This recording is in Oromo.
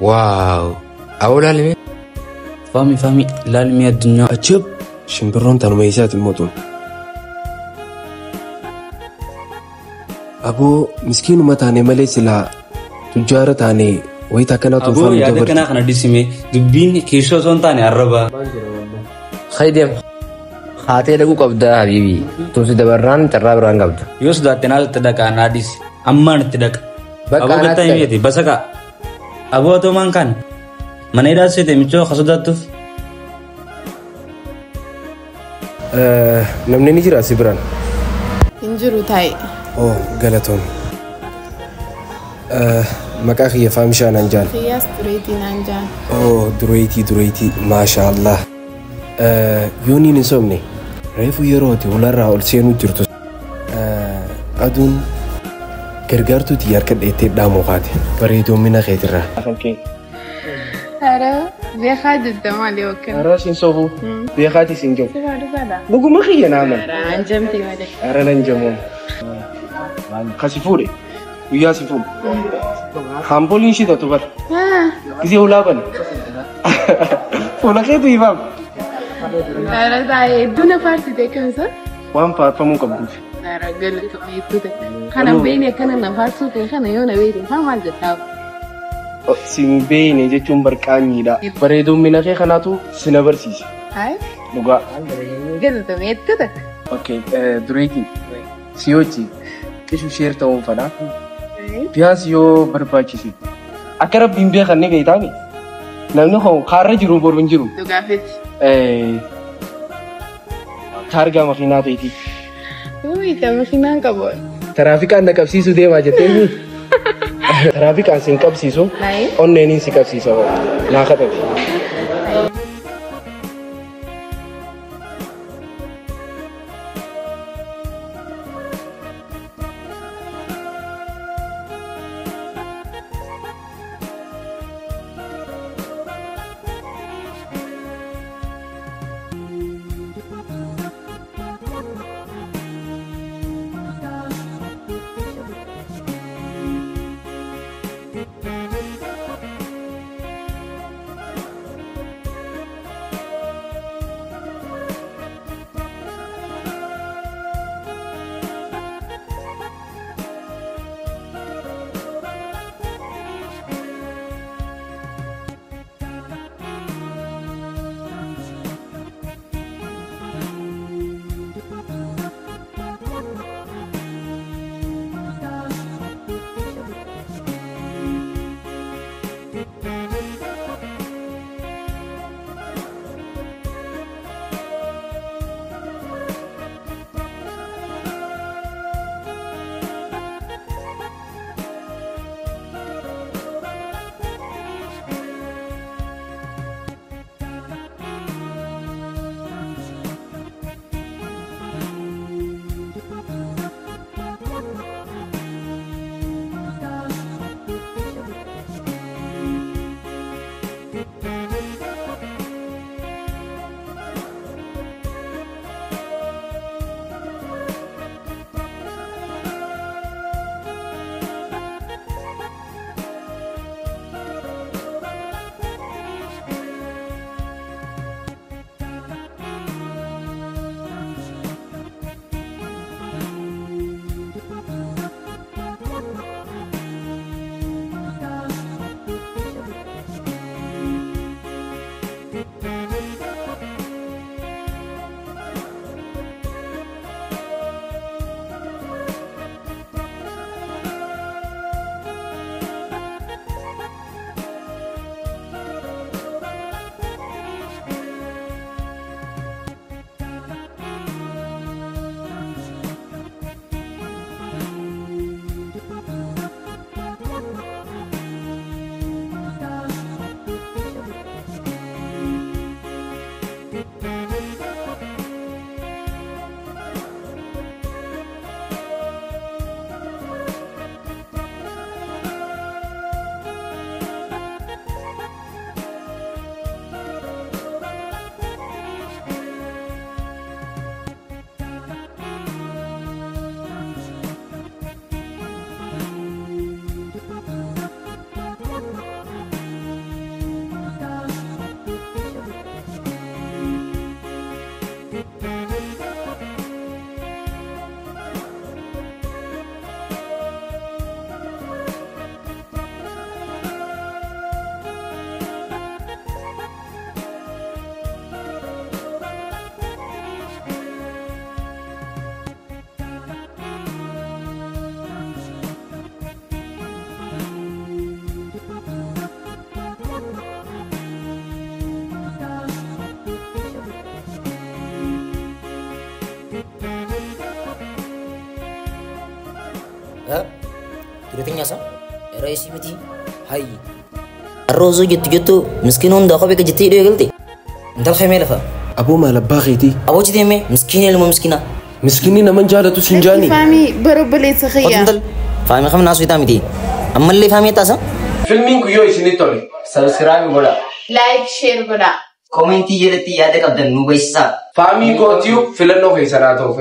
واو أول علمي فامي العلمي الدنيا أجب شمبرون تانو ميسات الموتون أبو مسكين ما تاني ملي سلا تجارة تاني ويتا كنا أبو توفان يا ده كنا خنا ديسمي دبين كيشو سون تاني الربا خيدم خاطر لكو قبضة حبيبي توسي دبران ترابران قبضة يوس دا تنال تدك أناديس أمان تدك بقى أبو أنا كتا يميتي بس كا أبو تو مان كان من إذا سيد ميتشو خسودات توف نمني نجرا سبران Injiru ta'i. أوه غلطون مكاخي فامشان أنجان Qiyas tureetiin anjaan. أوه درويتي ما شاء الله يوني نسومني ريفو يروتي ولا راول سينو جرتو أدون gargaartuu xiyyaarka dheettee dhaamoo kaate bareedoomina keetirraa. Hara beekaa jirta maali yookiin? Hara siin soofuu beekaati siin jiru. Sirraa dhugaadha. Dhuguma kiyya naaman. Hara anjamti malee. Hara nan jamuun. Kasi fuudhe guyyaa si fuudhe. Haampoliin shitatu bara. Gisee ulaaban. Fuula keetu hifaam. Hara taa'ee hedduu faarsitee kamsa? Waan faarfamuu qabduuf. Hara galatu hedduu kana beekne kana na faarsuu kana yoo na beekne haa maal jettaa? Siin beekne jechuun barqaanyiidha. Bareedoomina kee kanaatu si na barsiise. Hayi. Dhugaa. Galatu hedduu takka. Okay, dureetii si hojii kishu sheer ta'uun fadhaa. Piyaas yoo barbaachise akka rabbiin beekan ni beektaami. Namni kaarra jiru boru hin jiru. Dhugaafetti. Taargaa makiinaa ta'eeti. Uy, kan makiinaan qabu. Taraafikaan na qabsiisu deemaa jettee taraafikaan si hin qabsiisu onneen si qabsiisa naa kadhate. رئيسي متي هاي الروزو جتو مسكينون داخل بك جتي دو قلتي انت الخيمة لفا أبو ما لباخيتي أبو جدي مي مسكينة لما مسكينة مسكينين من جالة سنجاني فامي بربلي تخيا قتندل فاهمي خم ناس ويتامي تي أما اللي فاهمي تاسا فيلمين كيو يسني تولي سبسكرايب ولا لايك شير ولا كومنتي يلتي يادك أبدا مبيسا فامي كوتيو فيلنو في سراتو